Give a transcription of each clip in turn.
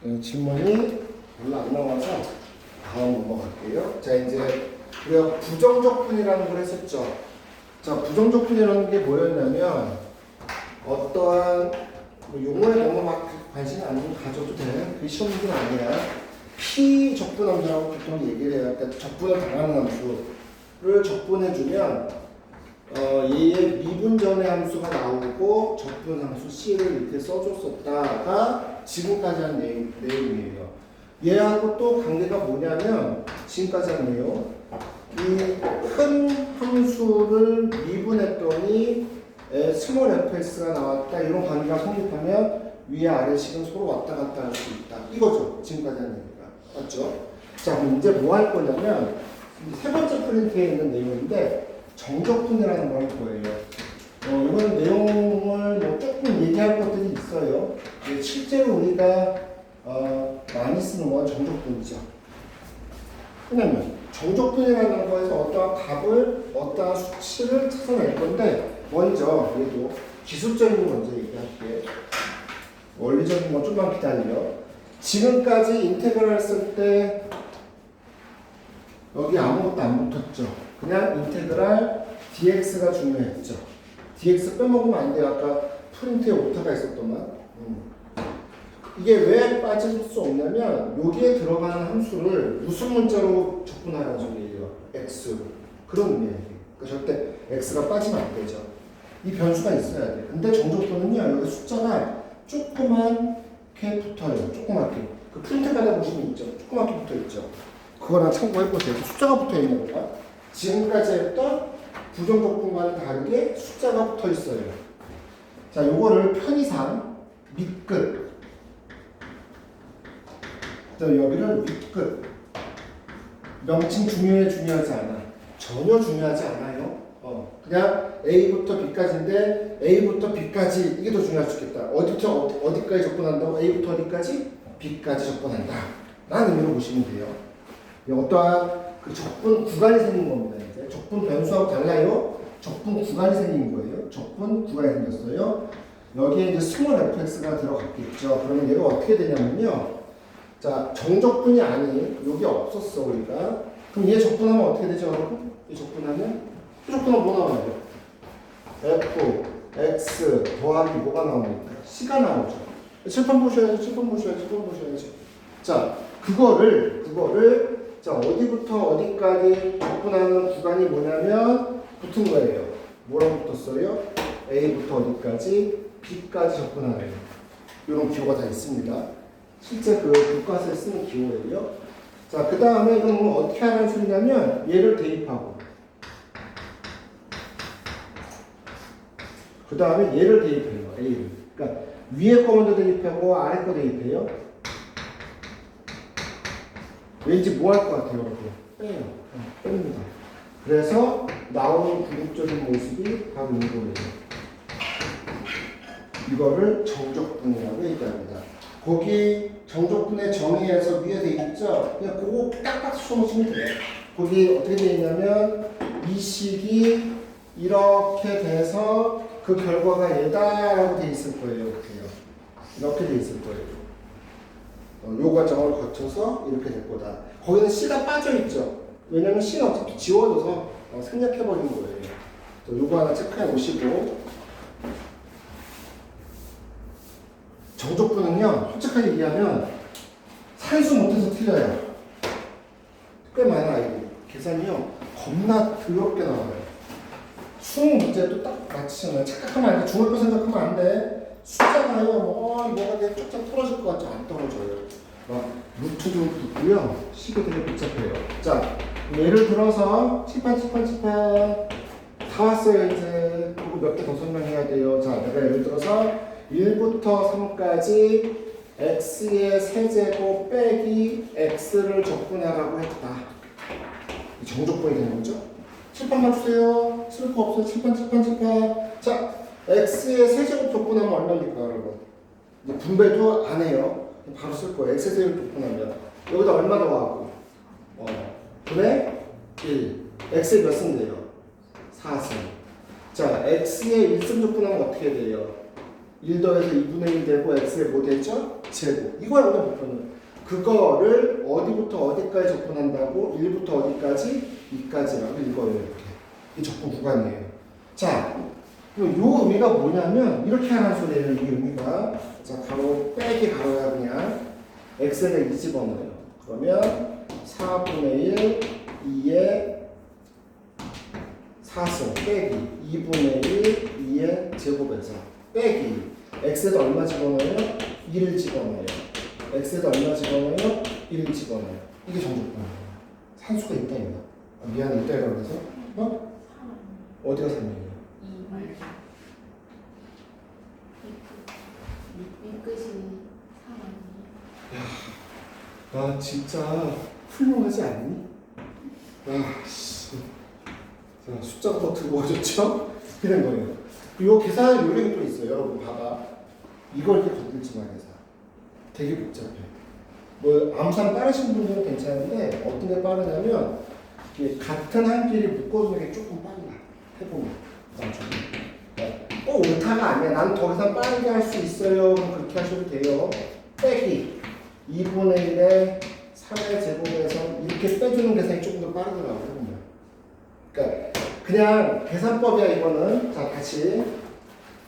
질문이 별로 안 나와서 다음 넘어갈게요. 자, 이제 우리가 부정적분이라는 걸 했었죠. 자, 부정적분이라는 게 뭐였냐면 어떠한 용어에 너무 막 관심 안 가져도 돼. 그게 시험 문제는 아니야. 피적분 함수라고 보통 얘기를 해요. 그러니까 적분을 당하는 함수를 적분해주면 얘의 미분전의 함수가 나오고 적분 함수 C를 이렇게 써줬었다가 지금까지 한 내용이에요. 얘하고 또 관계가 뭐냐면 지금까지 한 내용 이 큰 함수를 미분했더니 스몰 fs가 나왔다 이런 관계가 성립하면 위에 아래식은 서로 왔다 갔다 할 수 있다 이거죠. 지금까지 한 얘기가 맞죠? 자 그럼 이제 뭐 할 거냐면 세 번째 프린트에 있는 내용인데 정적분이라는 걸 할 거예요. 이건 내용을 뭐 조금 얘기할 것들이 있어요. 실제로 우리가 많이 쓰는 건 정적분이죠. 왜냐면 정적분이라는 거에서 어떠한 값을 어떠한 수치를 찾아낼 건데 먼저 얘도 기술적인 거 먼저 얘기할게. 원리적인 거 좀만 기다려. 지금까지 인테그랄 쓸 때 여기 아무것도 안 붙었죠. 그냥 인테그랄 dx가 중요했죠. dx 빼먹으면 안 돼요. 아까 프린트에 오타가 있었더만. 이게 왜 빠질 수 없냐면 여기에 들어가는 함수를 무슨 문자로 적분하라는 소리예요. x. 그런 의미예요. 그러니까 절대 x가 빠지면 안 되죠. 이 변수가 있어야 돼. 근데 정적분은요. 여기 숫자가 조그맣게 붙어요. 조그맣게. 그 프린트 가다 보시면 있죠. 조그맣게 붙어 있죠. 그거랑 참고해보세요. 숫자가 붙어 있는 거가 지금까지 했던 부정적분과는 다르게 숫자가 붙어 있어요. 자, 요거를 편의상 밑끝. 여기를 윗끝. 명칭 중요하지 않아. 전혀 중요하지 않아요. 그냥 A부터 B까지인데 A부터 B까지 이게 더 중요할 수 있겠다. 어디부터 어디까지 접근한다고? A부터 어디까지? B까지 접근한다. 라는 의미로 보시면 돼요. 어떠한 그 적분 구간이 생긴 겁니다. 이제 적분 변수하고 달라요. 적분 구간이 생긴 거예요. 적분 구간이 생겼어요. 여기에 이제 스몰 fx가 들어갔겠죠. 그러면 얘가 어떻게 되냐면요. 자, 정적분이 아닌 여기 없었어 우리가. 그럼 얘 적분하면 어떻게 되죠, 여러분? 얘 적분하면 뭐 나와요? f x 더하기 뭐가 나옵니까? c가 나오죠. 칠판 보셔야지. 자, 그거를 자 어디부터 어디까지 적분하는 구간이 뭐냐면 붙은 거예요. 뭐랑 붙었어요? A부터 어디까지? B까지 접근하는 이런 기호가 다 있습니다. 실제 그 교과서에 쓰는 기호예요. 자, 그 다음에 이건 어떻게 하는 소리냐면 얘를 대입하고 그 다음에 얘를 대입해요. A를. 그러니까 위에 거 먼저 대입하고 아래 거 대입해요. 왠지 뭐 할 것 같아요, 여러분? 빼요. 뺍니다. 그래서 나오는 궁극적인 모습이 바로 이거예요. 이거를 정적분이라고 얘기합니다. 거기 정적분의 정의에서 위에 돼 있죠? 그냥 그거 딱딱 써놓으시면 돼요. 거기 어떻게 돼 있냐면 이 식이 이렇게 돼서 그 결과가 얘다라고 돼 있을 거예요. 이렇게 돼 있을 거예요. 요 과정을 거쳐서 이렇게 될 거다. 거기는 C가 빠져있죠. 왜냐면 C는 어차피 지워져서 생략해버린 거예요. 요거 하나 체크해 오시고 정적분은요 솔직하게 얘기하면 산수 못해서 틀려요. 꽤 많아 아이들이. 계산이요 겁나 더럽게 나와요. 수능 문제도 딱 맞추잖아요. 착각하면 안 돼. 중학교 생각하면 안 돼. 숫자가요 뭐가 되게 쪽짝 떨어질 것 같죠. 안 떨어져요. 막 루트도 있고요. 식이 되게 복잡해요. 자, 예를 들어서 칠판 다 왔어요 이제. 그리고 몇 개 더 설명해야 돼요. 자, 내가 예를 들어서 1부터 3까지 x의 세제곱 빼기 x를 적분하라고 했다. 정적분이 되는 거죠. 칠판만 주세요. 쓸 거 없어요. 칠판. 자, x의 세제곱 적분하면 얼마입니까, 여러분? 이제 분배도 안 해요. 바로 쓸 거예요. x의 세제곱 적분하면 여기다 얼마 더하고 분의 1. x의 몇 승 돼요? 4승. 자, x의 1승 적분하면 어떻게 돼요? 1 더해서 2분의 1 되고 x에 뭐 되죠? 제곱. 이거야 우리가 목표는. 그거를 어디부터 어디까지 접근한다고? 1부터 어디까지? 2까지라고 읽어요. 이렇게. 이 접근 구간이에요. 자, 그럼 요 의미가 뭐냐면 이렇게 하는 소리예요. 이 의미가. 자, 가로 빼기 가로야 그냥. x에다 2 집어넣어요. 그러면 4분의 1, 2의 4승 빼기 2분의 1, 2의 제곱에서 빼기 x에다 얼마 집어넣어요? 1을 집어넣어요. x에다 얼마 집어넣어요? 1을 집어넣어요. 이게 정적분이에요. 산수가 있다 이거. 미안해 있다 이거 그래서 어? 어디가 3이에요? 2 끝이 3 나 진짜 훌륭하지 않니? 아, 씨. 자, 숫자가 더 뜨거워졌죠? 이런 거예요. 이 계산 요령이 또 있어요. 여러분 봐봐. 이걸 이렇게 건들지 마 계산. 되게 복잡해. 뭐 암산 빠르신 분들은 괜찮은데 어떤 게 빠르냐면 이게 같은 한 길이 묶어주는 게 조금 빨라. 해보면 나중에. 옳다가 아니야. 난 더 이상 빠르게 할 수 있어요. 그럼 그렇게 하셔도 돼요. 빼기 2분의 1에 3의 제곱에서 이렇게 빼주는 계산이 조금 더 빠르더라고요. 해보면. 그러니까 그냥 계산법이야 이거는. 자 같이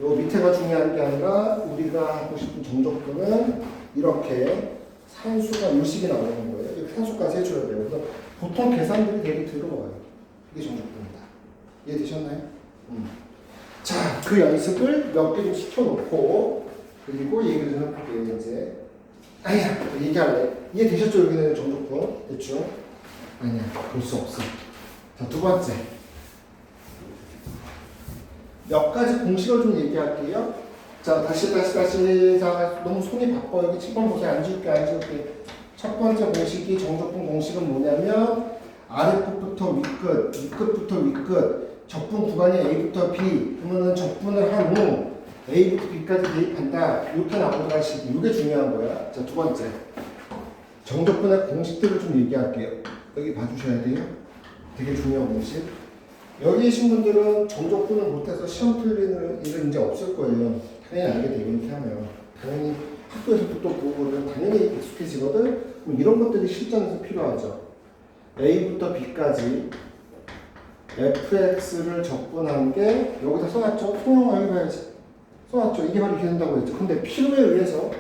요 밑에가 중요한 게 아니라 우리가 하고 싶은 정적분은 이렇게 산수가 요식이 나오는 거예요. 이렇게 산수까지 해줘야 돼요. 그래서 보통 계산들이 되게 더러워요. 이게 정적분이다. 이해되셨나요? 자, 그 연습을 몇 개 좀 시켜놓고 그리고 얘기를 좀 해볼게요. 이제 아니야 얘기할래. 이해되셨죠? 여기는 정적분 됐죠? 아니야 볼 수 없어. 자, 두 번째 몇 가지 공식을 좀 얘기할게요. 자, 다시. 자, 너무 손이 바빠. 여기 7번 보세요. 안 지울게. 첫 번째 공식이 정적분 공식은 뭐냐면 아래끝부터 윗끝, 윗끝부터 윗끝, 적분 구간이 A부터 B. 그러면은 적분을 한 후 A부터 B까지 대입한다. 이렇게 나오는 식이 이게 중요한 거야. 자, 두 번째 정적분의 공식들을 좀 얘기할게요. 여기 봐주셔야 돼요. 되게 중요한 공식. 여기 계신 분들은 정적분을 못해서 시험 틀리는 일은 이제 없을 거예요. 당연히 알게 돼요. 이렇게 하면. 당연히 학교에서도 또 보고는 당연히 익숙해지거든. 그럼 이런 것들이 실전에서 필요하죠. A부터 B까지 fx를 적분한 게 여기다 써놨죠? 통용을 해봐야지. 써놨죠? 이게 바로 이렇게 된다고 했죠. 근데 필요에 의해서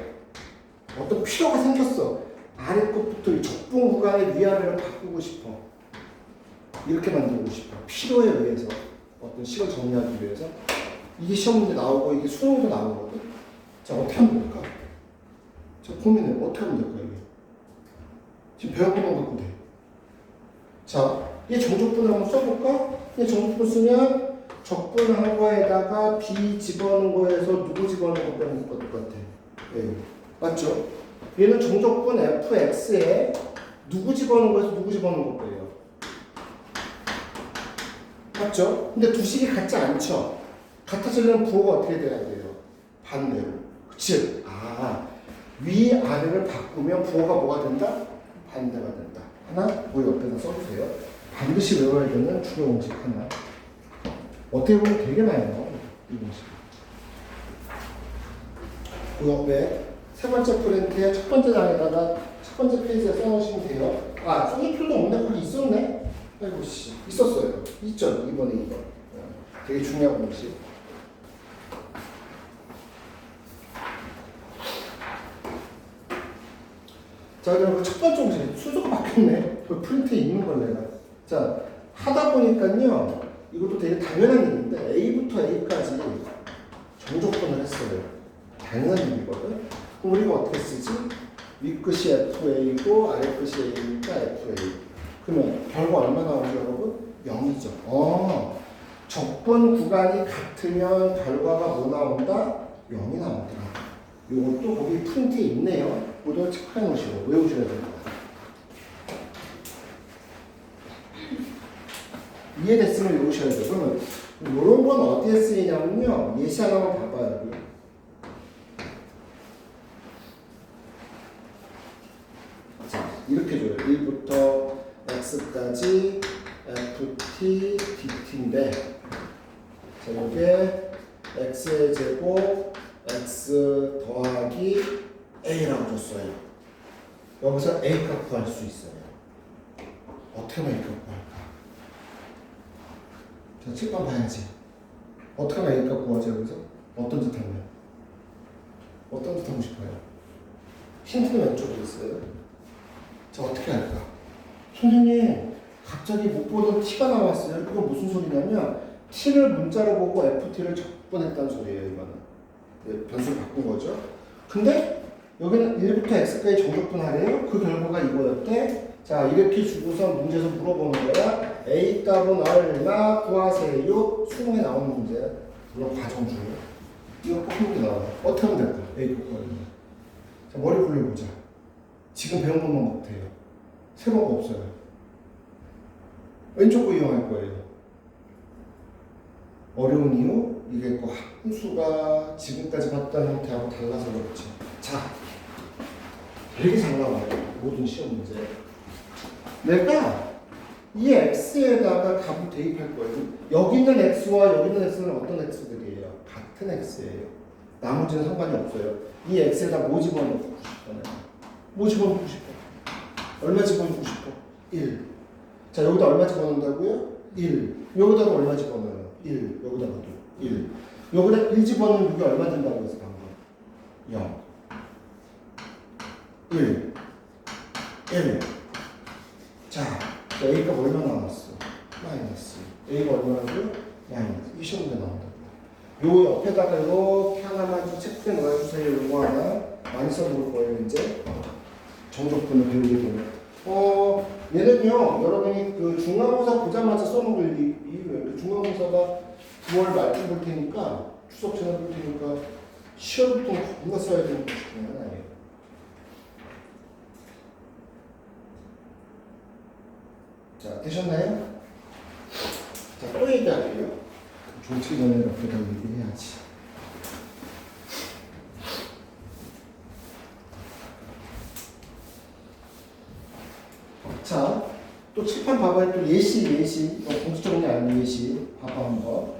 어떤 필요가 생겼어. 아래 것부터 이 적분 구간의 위아래를 바꾸고 싶어. 이렇게 만들고 싶어. 필요에 의해서 어떤 식을 정리하기 위해서 이게 시험 문제 나오고 이게 수능에도 나오거든. 자, 어떻게 하면 될까? 자, 고민해. 어떻게 하면 될까 이게? 지금 배운 것만 갖고 돼. 자, 얘 정적분을 한번 써볼까? 얘 정적분 쓰면 적분한 거에다가 b 집어넣은 거에서 누구 집어넣은 거 빼는 거 똑같아. 네. 맞죠? 얘는 정적분 fx에 누구 집어넣은 거에서 누구 집어넣은 거 빼요. 맞죠? 근데 두 식이 같지 않죠? 같아지려면 부호가 어떻게 돼야 돼요? 반대로. 즉, 위아래를 바꾸면 부호가 뭐가 된다? 반대가 된다. 하나, 뭐 옆에다 써주세요. 반드시 외워야 되는 중요 공식 하나. 어떻게 보면 되게 많이 나와요. 이 공식. 그 옆에 세 번째 프린트의 첫 번째 장에다가 첫 번째 페이지에 써놓으시면 돼요. 써줄 필요도 없네. 거기 있었네. 아이고 씨, 있었어요. 있죠. 이번에 이거. 되게 중요한 공식. 자, 그럼 첫 번째 공식 순서가 바뀌었네. 그 프린트에 있는 걸 내가. 자, 하다 보니까요. 이것도 되게 당연한 일인데 A부터 A까지 정적분을 했어요. 당연한 일이거든. 그럼 우리가 어떻게 쓰지? 윗끝이 FA고 아래끝이 A니까 FA. 그러면 결과 얼마 나오죠, 여러분? 0이죠. 적분 구간이 같으면 결과가 뭐 나온다? 0이 나오더라. 이것도 거기 프린트에 있네요. 모두 체크해 놓으시고 외우셔야 됩니다. 이해됐으면 외우셔야 돼요. 그러면 이런 건 어디에 쓰이냐면요. 예시 하나만 봐봐요. 여기. 자, 이렇게 줘요. 1부터 x까지 ft, dt인데 자, 이게 x의 제곱, x 더하기 a라고 줬어요. 여기서 a 값 구할 수 있어요. 어떻게 하면 a 값 구할까? 자, 칠판 봐야지. 어떻게 하면 a 값 구하지 여기서? 어떤 짓 하면? 어떤 짓 하고 싶어요? 힌트는 왼쪽에 있어요. 자, 어떻게 할까? 선생님, 갑자기 못 보던 t가 나왔어요. 이건 무슨 소리냐면 t를 문자로 보고 ft를 적분했다는 소리예요. 이거는 네, 변수를 바꾼 거죠. 근데 여기는 1부터 x까지 정적분하래요. 그 결과가 이거였대. 자, 이렇게 주고서 문제에서 물어보는 거야. a 값은 얼마 구하세요. 수능에 나오는 문제야. 물론 과정 중에. 이거 뽑는 게 나와요. 어떻게 하면 될까? a 값 구하려면. 자, 머리 굴려보자. 지금 배운 것만 못해요. 새로운 거 없어요. 왼쪽 거 이용할 거예요. 어려운 이유? 이게 그 함수가 지금까지 봤던 형태하고 달라서 그렇지. 자, 되게 잘 나와요. 모든 시험 문제. 내가 이 x에다가 값을 대입할 거예요. 여기 있는 x와 여기 있는 x는 어떤 x들이에요? 같은 x예요. 나머지는 상관이 없어요. 이 x에다 뭐 집어넣고 싶어? 뭐 집어넣고 싶어? 얼마 집어넣고 싶어? 1. 자, 여기다 얼마 집어넣는다고요? 1. 여기다가 얼마 집어넣어요? 1. 여기다가도 1. 여기다 1 집어넣으면 이게 얼마 된다고 해서 방금? 0. 1. 1. 자, a가 얼마 나왔어? 마이너스. a가 얼마라고요? 마이너스. 이 시험에 나온다고. 요 옆에다가 이렇게 하나만 좀 체크해 넣어주세요. 요거 하나. 많이 써볼 거예요, 이제. 정적분을 배우게 되면. 얘는요, 여러분이 그 중간고사 보자마자 써먹을 이유예요. 중간고사가 9월 말쯤 볼 테니까, 추석 전에 볼 테니까, 시험부터 겁나 써야 되는 것 중에 하나예요. 자, 되셨나요? 자, 또 얘기할게요. 종치 전에 옆에다 얘기해야지. 자, 또 칠판 봐봐요. 또 예시. 공식적인 게 아니고 예시. 봐봐 한번. 뭐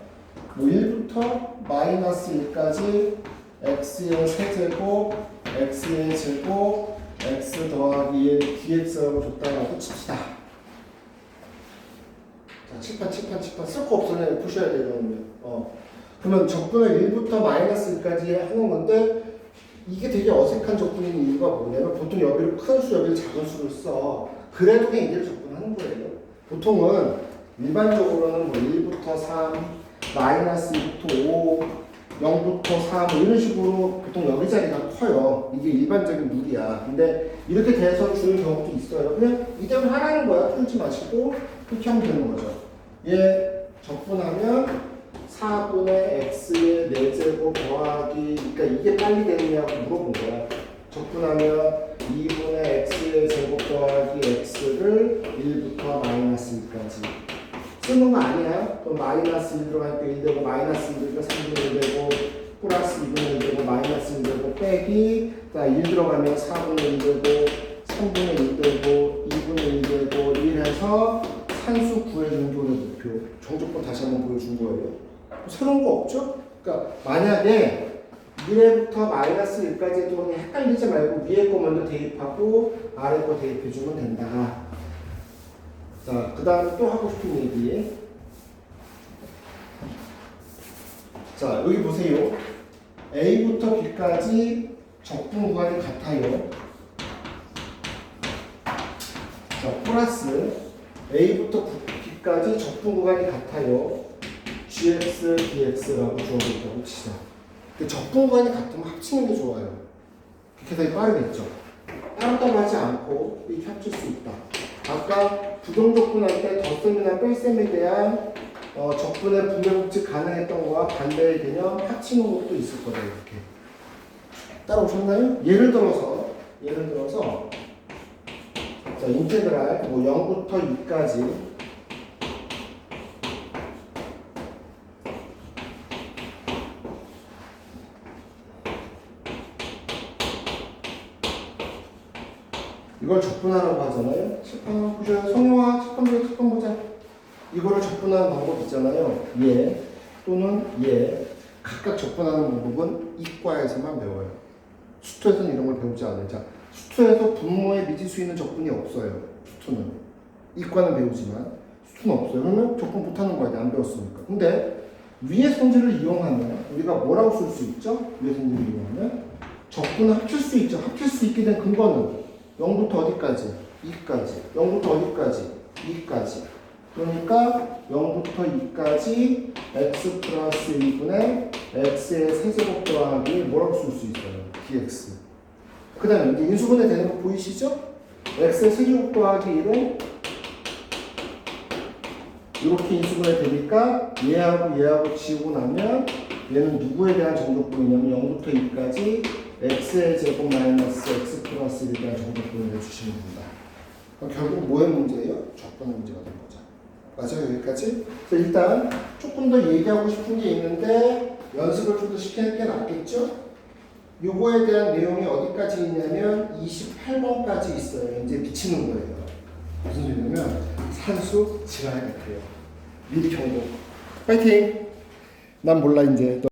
1부터 마이너스 1까지 x의 세제곱, x의 제곱, x 더하기 1 dx라고 줬다고 칩시다. 자, 칠판 쓸 거 없으면 푸셔야 돼요. 그러면 적분을 1부터 마이너스 1까지 하는 건데 이게 되게 어색한 적분인 이유가 뭐냐면 보통 여기를 큰 수, 여기를 작은 수를 써. 그래도 그냥 이대로 접근하는 거예요. 보통은 일반적으로는 뭐 1부터 3, 마이너스 2부터 5, 0부터 4, 뭐 이런 식으로 보통 여기 자리가 커요. 이게 일반적인 룰이야. 근데 이렇게 돼서 주는 경우도 있어요. 그냥 이대로 하라는 거야. 풀지 마시고 그렇게 하면 되는 거죠. 얘 적분하면 4분의 x의 4제곱 더하기, 그러니까 이게 빨리 되느냐고 물어본 거야. 적분하면 2분의 x의 제곱 더하기 x를 1부터 마이너스 1까지 쓰는 거 아니야? 그럼 마이너스 1 들어가니까 1 되고 마이너스 1 들어가니까 3분의 1 되고 플러스 2분의 1 되고 마이너스 1 되고 빼기 1 들어가면 4분의 1 되고 3분의 1 되고 2분의 1 되고 1 해서 산수 구해주는 게 오늘 목표. 정적분 다시 한번 보여준 거예요. 새로운 거 없죠? 그러니까 만약에 1회부터 마이너스 1까지 해도 그냥 헷갈리지 말고 위에 거 먼저 대입하고 아래 거 대입해주면 된다. 자, 그 다음에 또 하고 싶은 얘기. 자, 여기 보세요. A부터 B까지 적분 구간이 같아요. 자, 플러스 A부터 B까지 적분 구간이 같아요. gx, dx라고 주어졌다고 치자. 적분 구간이 같으면 합치는 게 좋아요. 계산이 빠르겠죠. 따로따로 하지 않고 이렇게 합칠 수 있다. 아까 부정적분할 때 덧셈이나 뺄셈에 대한 적분의 분배법칙 가능했던 거와 반대의 개념 합치는 것도 있을 거예요. 이렇게 따라오셨나요? 예를 들어서 자, 인테그랄 뭐 0부터 2까지 이걸 적분하라고 하잖아요. 칠판 보셔요. 성용아, 칠판 보자. 이거를 적분하는 방법 있잖아요. 얘 또는 얘. 각각 접근하는 방법은 이과에서만 배워요. 수투에서는 이런 걸 배우지 않아요. 자, 수투에서 분모의 미지수 있는 적분이 없어요. 수투는. 이과는 배우지만 수투는 없어요. 그러면 적분 못하는 거야. 안 배웠으니까. 근데 위의 성질을 이용하면 우리가 뭐라고 쓸 수 있죠? 위의 성질을 이용하면 적분을 합칠 수 있죠. 합칠 수 있게 된 근거는 0부터 어디까지? 2까지. 0부터 어디까지? 2까지. 그러니까 0부터 2까지 x 플러스 1분의 x의 세제곱 더하기 뭐라고 쓸 수 있어요? dx. 그 다음에 이제 인수분해 되는 거 보이시죠? x의 세제곱 더하기 1은 이렇게 인수분해 되니까 얘하고 지우고 나면 얘는 누구에 대한 정적분이냐면 0부터 2까지 x의 제곱 마이너스 x 플러스 1에 대한 정적분을 내주시면 된다. 그럼 결국 뭐의 문제예요? 적분의 문제가 된 거죠. 맞아요, 여기까지? 그래서 일단 조금 더 얘기하고 싶은 게 있는데 연습을 좀 더 시키는 게 낫겠죠? 요거에 대한 내용이 어디까지 있냐면 28번까지 있어요. 이제 미치는 거예요. 무슨 소리냐면 산수 지나야 돼요. 미리 경고. 파이팅! 난 몰라 이제.